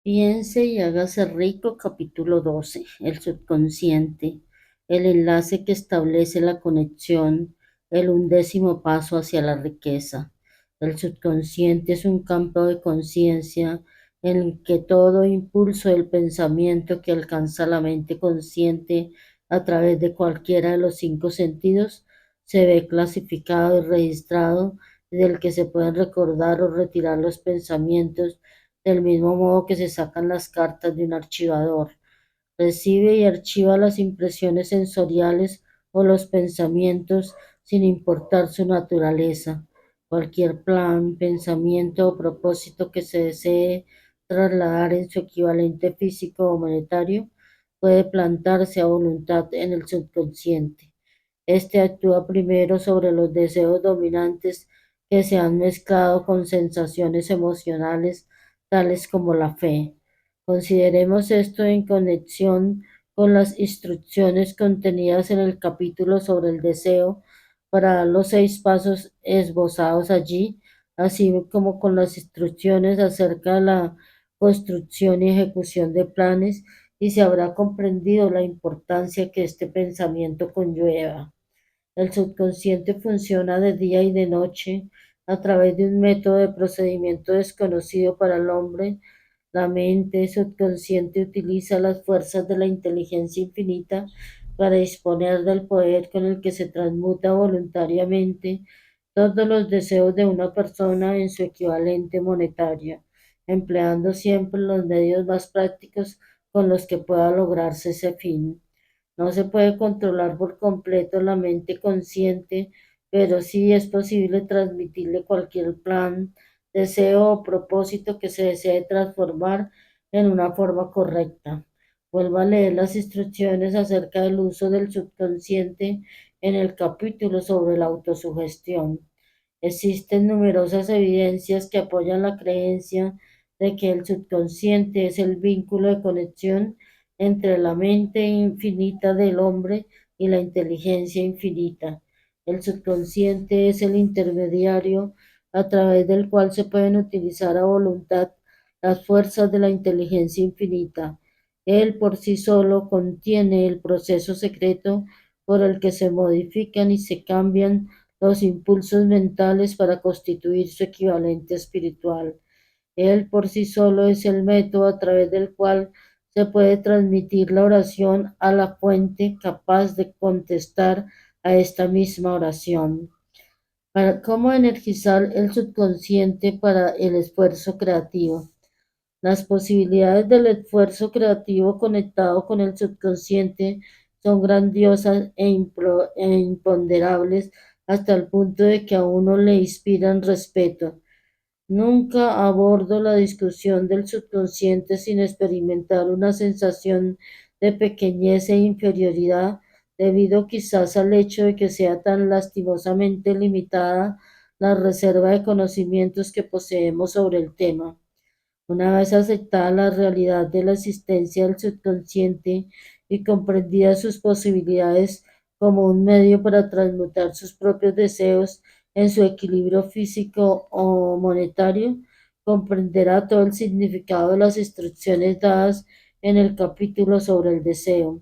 Piense y hágase rico, capítulo 12. El subconsciente, el enlace que establece la conexión, el 11º paso hacia la riqueza. El subconsciente es un campo de conciencia en el que todo impulso del pensamiento que alcanza la mente consciente a través de cualquiera de los 5 sentidos se ve clasificado y registrado, y del que se pueden recordar o retirar los pensamientos del mismo modo que se sacan las cartas de un archivador. Recibe y archiva las impresiones sensoriales o los pensamientos sin importar su naturaleza. Cualquier plan, pensamiento o propósito que se desee trasladar en su equivalente físico o monetario puede plantarse a voluntad en el subconsciente. Este actúa primero sobre los deseos dominantes que se han mezclado con sensaciones emocionales tales como la fe. Consideremos esto en conexión con las instrucciones contenidas en el capítulo sobre el deseo para dar los 6 pasos esbozados allí, así como con las instrucciones acerca de la construcción y ejecución de planes, y se habrá comprendido la importancia que este pensamiento conlleva. El subconsciente funciona de día y de noche a través de un método de procedimiento desconocido para el hombre. La mente subconsciente utiliza las fuerzas de la inteligencia infinita para disponer del poder con el que se transmuta voluntariamente todos los deseos de una persona en su equivalente monetario, empleando siempre los medios más prácticos con los que pueda lograrse ese fin. No se puede controlar por completo la mente consciente, pero sí es posible transmitirle cualquier plan, deseo o propósito que se desee transformar en una forma correcta. Vuelva a leer las instrucciones acerca del uso del subconsciente en el capítulo sobre la autosugestión. Existen numerosas evidencias que apoyan la creencia de que el subconsciente es el vínculo de conexión entre la mente infinita del hombre y la inteligencia infinita. El subconsciente es el intermediario a través del cual se pueden utilizar a voluntad las fuerzas de la inteligencia infinita. Él por sí solo contiene el proceso secreto por el que se modifican y se cambian los impulsos mentales para constituir su equivalente espiritual. Él por sí solo es el método a través del cual se puede transmitir la oración a la fuente capaz de contestar a esta misma oración. ¿Cómo energizar el subconsciente para el esfuerzo creativo? Las posibilidades del esfuerzo creativo conectado con el subconsciente son grandiosas e imponderables hasta el punto de que a uno le inspiran respeto. Nunca abordo la discusión del subconsciente sin experimentar una sensación de pequeñez e inferioridad, debido quizás al hecho de que sea tan lastimosamente limitada la reserva de conocimientos que poseemos sobre el tema. Una vez aceptada la realidad de la existencia del subconsciente y comprendidas sus posibilidades como un medio para transmutar sus propios deseos en su equilibrio físico o monetario, comprenderá todo el significado de las instrucciones dadas en el capítulo sobre el deseo.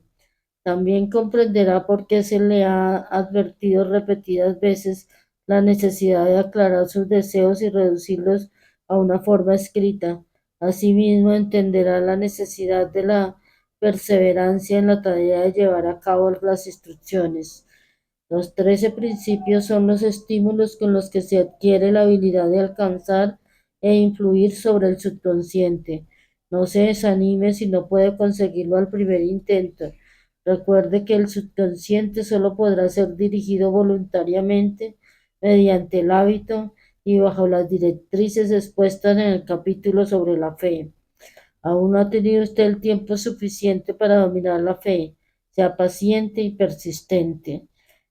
También comprenderá por qué se le ha advertido repetidas veces la necesidad de aclarar sus deseos y reducirlos a una forma escrita. Asimismo, entenderá la necesidad de la perseverancia en la tarea de llevar a cabo las instrucciones. Los 13 principios son los estímulos con los que se adquiere la habilidad de alcanzar e influir sobre el subconsciente. No se desanime si no puede conseguirlo al primer intento. Recuerde que el subconsciente solo podrá ser dirigido voluntariamente mediante el hábito y bajo las directrices expuestas en el capítulo sobre la fe. Aún no ha tenido usted el tiempo suficiente para dominar la fe. Sea paciente y persistente.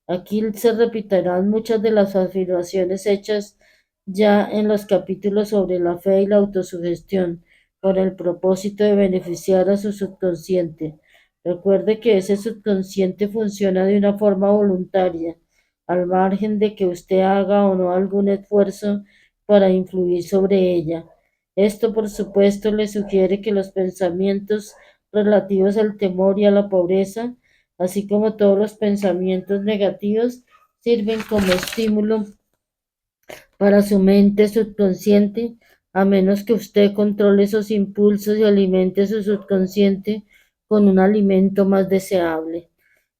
Aquí se repetirán muchas de las afirmaciones hechas ya en los capítulos sobre la fe y la autosugestión, con el propósito de beneficiar a su subconsciente. Recuerde que ese subconsciente funciona de una forma voluntaria, al margen de que usted haga o no algún esfuerzo para influir sobre ella. Esto, por supuesto, le sugiere que los pensamientos relativos al temor y a la pobreza, así como todos los pensamientos negativos, sirven como estímulo para su mente subconsciente, a menos que usted controle esos impulsos y alimente su subconsciente con un alimento más deseable.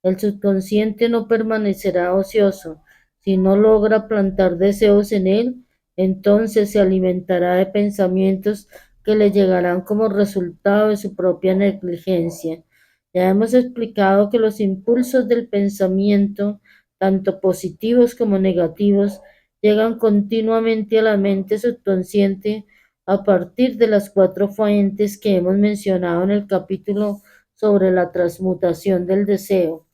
El subconsciente no permanecerá ocioso. Si no logra plantar deseos en él, entonces se alimentará de pensamientos que le llegarán como resultado de su propia negligencia. Ya hemos explicado que los impulsos del pensamiento, tanto positivos como negativos, llegan continuamente a la mente subconsciente a partir de las cuatro fuentes que hemos mencionado en el capítulo sobre la transmutación del deseo.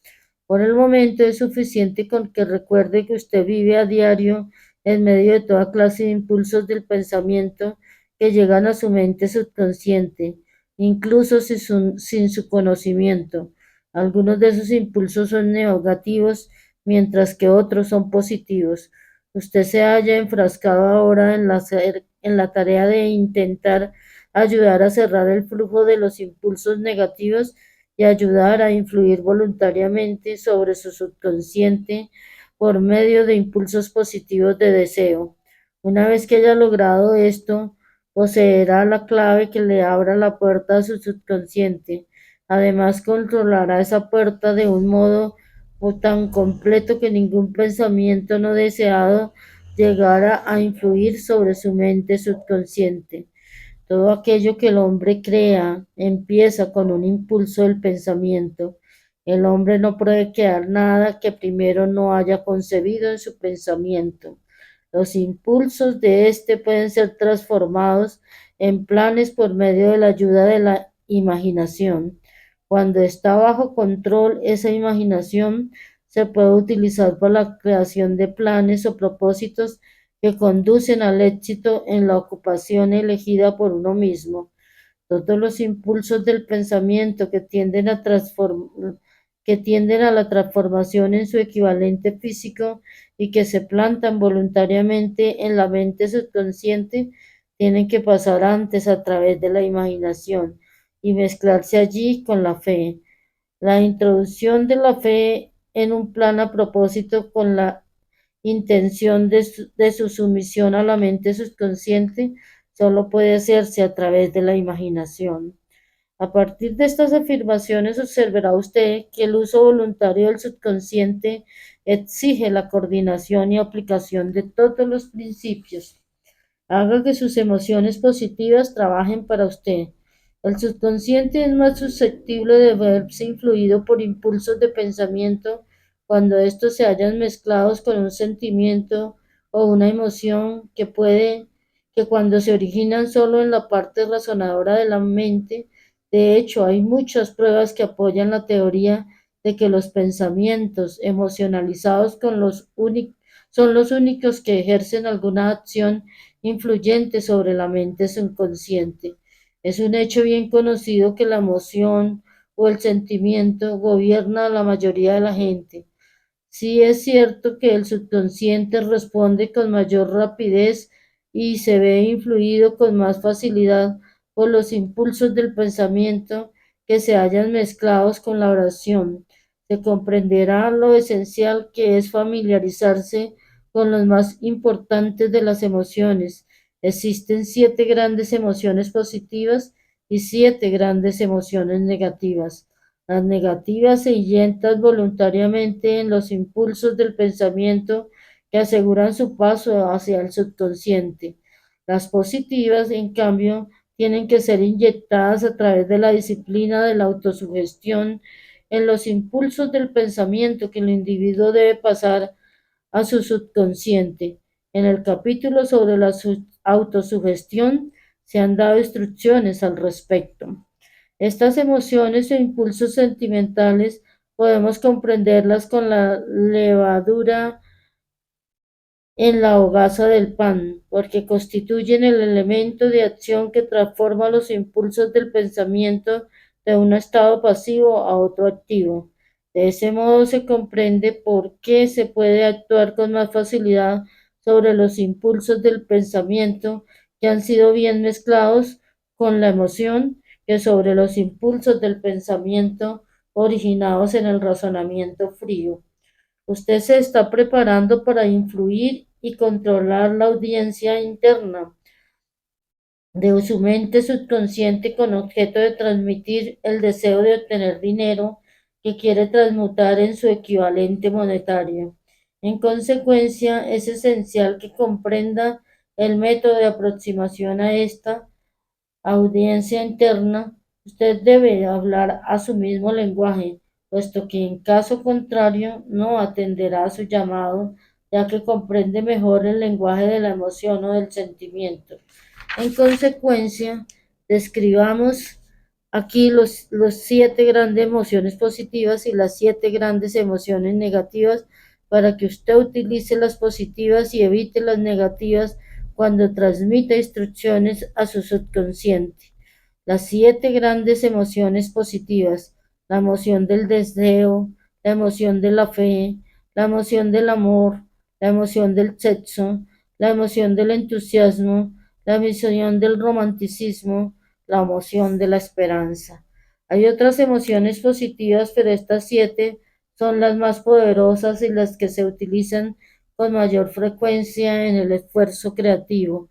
Por el momento es suficiente con que recuerde que usted vive a diario en medio de toda clase de impulsos del pensamiento que llegan a su mente subconsciente, incluso sin su conocimiento. Algunos de esos impulsos son negativos, mientras que otros son positivos. Usted se halla enfrascado ahora en la tarea de intentar ayudar a cerrar el flujo de los impulsos negativos y ayudar a influir voluntariamente sobre su subconsciente por medio de impulsos positivos de deseo. Una vez que haya logrado esto, poseerá la clave que le abra la puerta a su subconsciente. Además, controlará esa puerta de un modo tan completo que ningún pensamiento no deseado llegara a influir sobre su mente subconsciente. Todo aquello que el hombre crea empieza con un impulso del pensamiento. El hombre no puede crear nada que primero no haya concebido en su pensamiento. Los impulsos de éste pueden ser transformados en planes por medio de la ayuda de la imaginación. Cuando está bajo control, esa imaginación se puede utilizar para la creación de planes o propósitos que conducen al éxito en la ocupación elegida por uno mismo. Todos los impulsos del pensamiento que tienden a la transformación en su equivalente físico y que se plantan voluntariamente en la mente subconsciente tienen que pasar antes a través de la imaginación y mezclarse allí con la fe. La introducción de la fe en un plan a propósito con la intención de su sumisión a la mente subconsciente solo puede hacerse a través de la imaginación. A partir de estas afirmaciones observará usted que el uso voluntario del subconsciente exige la coordinación y aplicación de todos los principios. Haga que sus emociones positivas trabajen para usted. El subconsciente es más susceptible de verse influido por impulsos de pensamiento cuando estos se hallan mezclados con un sentimiento o una emoción que cuando se originan solo en la parte razonadora de la mente. De hecho, hay muchas pruebas que apoyan la teoría de que los pensamientos emocionalizados son los únicos que ejercen alguna acción influyente sobre la mente subconsciente. Es un hecho bien conocido que la emoción o el sentimiento gobierna a la mayoría de la gente. Sí es cierto que el subconsciente responde con mayor rapidez y se ve influido con más facilidad por los impulsos del pensamiento que se hallan mezclados con la oración. Se comprenderá lo esencial que es familiarizarse con los más importantes de las emociones. Existen 7 grandes emociones positivas y 7 grandes emociones negativas. Las negativas se inyectan voluntariamente en los impulsos del pensamiento que aseguran su paso hacia el subconsciente. Las positivas, en cambio, tienen que ser inyectadas a través de la disciplina de la autosugestión en los impulsos del pensamiento que el individuo debe pasar a su subconsciente. En el capítulo sobre la autosugestión se han dado instrucciones al respecto. Estas emociones e impulsos sentimentales podemos comprenderlas con la levadura en la hogaza del pan, porque constituyen el elemento de acción que transforma los impulsos del pensamiento de un estado pasivo a otro activo. De ese modo se comprende por qué se puede actuar con más facilidad sobre los impulsos del pensamiento que han sido bien mezclados con la emoción que sobre los impulsos del pensamiento originados en el razonamiento frío. Usted se está preparando para influir y controlar la audiencia interna de su mente subconsciente con objeto de transmitir el deseo de obtener dinero que quiere transmutar en su equivalente monetario. En consecuencia, es esencial que comprenda el método de aproximación a esta audiencia interna. Usted debe hablar a su mismo lenguaje, puesto que en caso contrario no atenderá a su llamado, ya que comprende mejor el lenguaje de la emoción o del sentimiento. En consecuencia, describamos aquí los siete grandes emociones positivas y las siete grandes emociones negativas para que usted utilice las positivas y evite las negativas cuando transmite instrucciones a su subconsciente. Las siete grandes emociones positivas: la emoción del deseo, la emoción de la fe, la emoción del amor, la emoción del sexo, la emoción del entusiasmo, la emoción del romanticismo, la emoción de la esperanza. Hay otras emociones positivas, pero estas siete son las más poderosas y las que se utilizan con mayor frecuencia en el esfuerzo creativo.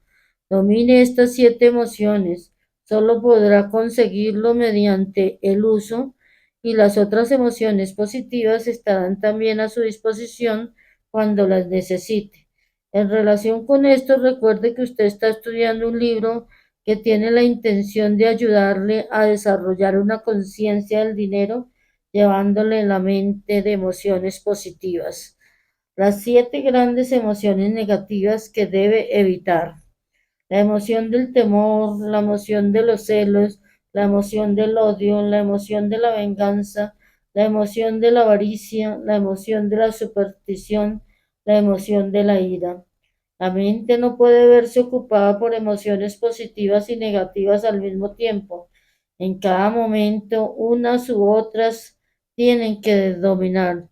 Domine estas siete emociones. Solo podrá conseguirlo mediante el uso, y las otras emociones positivas estarán también a su disposición cuando las necesite. En relación con esto, recuerde que usted está estudiando un libro que tiene la intención de ayudarle a desarrollar una conciencia del dinero, llevándole la mente de emociones positivas. Las siete grandes emociones negativas que debe evitar: la emoción del temor, la emoción de los celos, la emoción del odio, la emoción de la venganza, la emoción de la avaricia, la emoción de la superstición, la emoción de la ira. La mente no puede verse ocupada por emociones positivas y negativas al mismo tiempo. En cada momento, unas u otras tienen que dominar.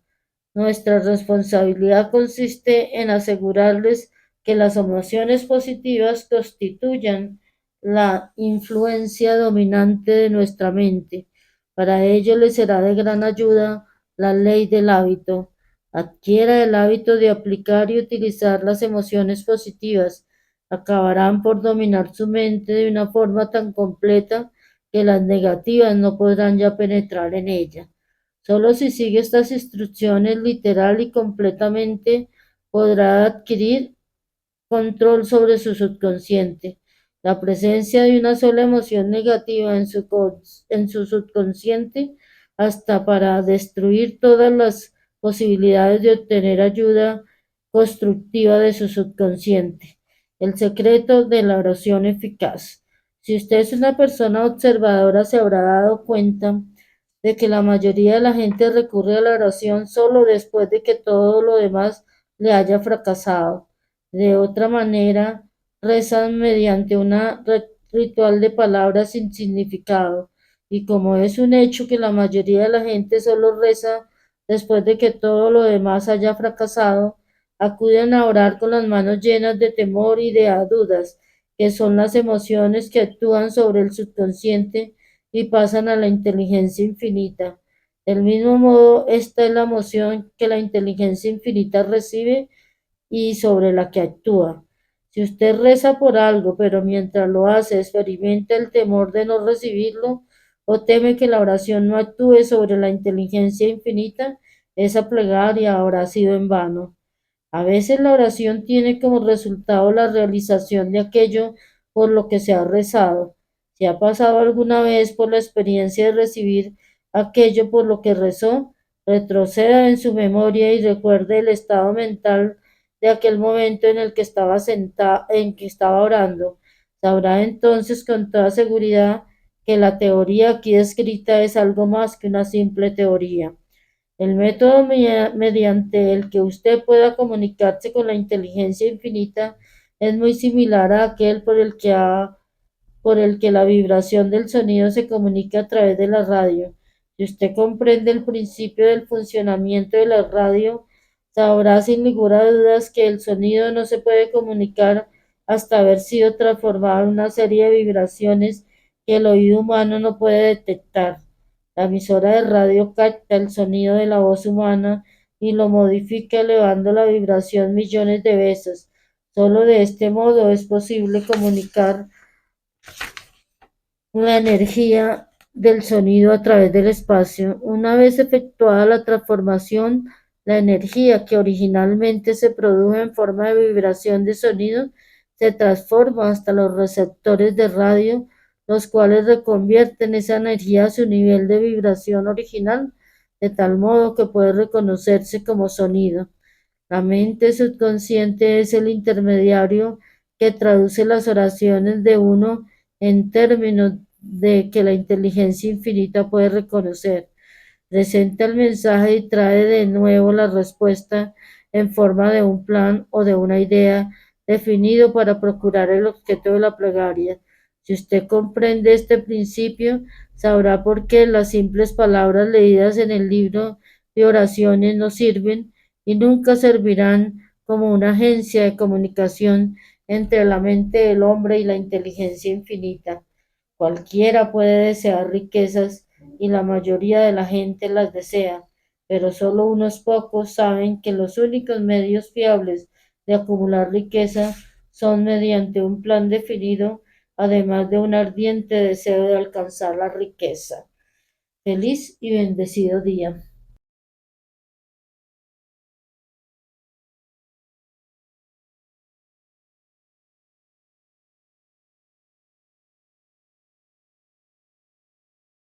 Nuestra responsabilidad consiste en asegurarles que las emociones positivas constituyan la influencia dominante de nuestra mente. Para ello les será de gran ayuda la ley del hábito. Adquiera el hábito de aplicar y utilizar las emociones positivas. Acabarán por dominar su mente de una forma tan completa que las negativas no podrán ya penetrar en ella. Solo si sigue estas instrucciones literal y completamente podrá adquirir control sobre su subconsciente. La presencia de una sola emoción negativa en su subconsciente hasta para destruir todas las posibilidades de obtener ayuda constructiva de su subconsciente. El secreto de la oración eficaz. Si usted es una persona observadora, se habrá dado cuenta de que la mayoría de la gente recurre a la oración solo después de que todo lo demás le haya fracasado. De otra manera, rezan mediante un ritual de palabras sin significado. Y como es un hecho que la mayoría de la gente solo reza después de que todo lo demás haya fracasado, acuden a orar con las manos llenas de temor y de dudas, que son las emociones que actúan sobre el subconsciente y pasan a la inteligencia infinita. Del mismo modo, esta es la emoción que la inteligencia infinita recibe y sobre la que actúa. Si usted reza por algo, pero mientras lo hace experimenta el temor de no recibirlo o teme que la oración no actúe sobre la inteligencia infinita, esa plegaria habrá sido en vano. A veces la oración tiene como resultado la realización de aquello por lo que se ha rezado. Si ha pasado alguna vez por la experiencia de recibir aquello por lo que rezó, retroceda en su memoria y recuerde el estado mental de aquel momento en el que estaba sentado, en que estaba orando. Sabrá entonces con toda seguridad que la teoría aquí descrita es algo más que una simple teoría. El método mediante el que usted pueda comunicarse con la inteligencia infinita es muy similar a aquel por el que la vibración del sonido se comunica a través de la radio. Si usted comprende el principio del funcionamiento de la radio, sabrá sin ninguna duda que el sonido no se puede comunicar hasta haber sido transformado en una serie de vibraciones que el oído humano no puede detectar. La emisora de radio capta el sonido de la voz humana y lo modifica elevando la vibración millones de veces. Solo de este modo es posible comunicar la energía del sonido a través del espacio. Una vez efectuada la transformación, la energía que originalmente se produjo en forma de vibración de sonido se transforma hasta los receptores de radio, los cuales reconvierten esa energía a su nivel de vibración original, de tal modo que puede reconocerse como sonido. La mente subconsciente es el intermediario que traduce las oraciones de uno en términos de que la inteligencia infinita puede reconocer. Presenta el mensaje y trae de nuevo la respuesta en forma de un plan o de una idea definido para procurar el objeto de la plegaria. Si usted comprende este principio, sabrá por qué las simples palabras leídas en el libro de oraciones no sirven y nunca servirán como una agencia de comunicación entre la mente del hombre y la inteligencia infinita. Cualquiera puede desear riquezas y la mayoría de la gente las desea, pero solo unos pocos saben que los únicos medios fiables de acumular riqueza son mediante un plan definido, además de un ardiente deseo de alcanzar la riqueza. Feliz y bendecido día.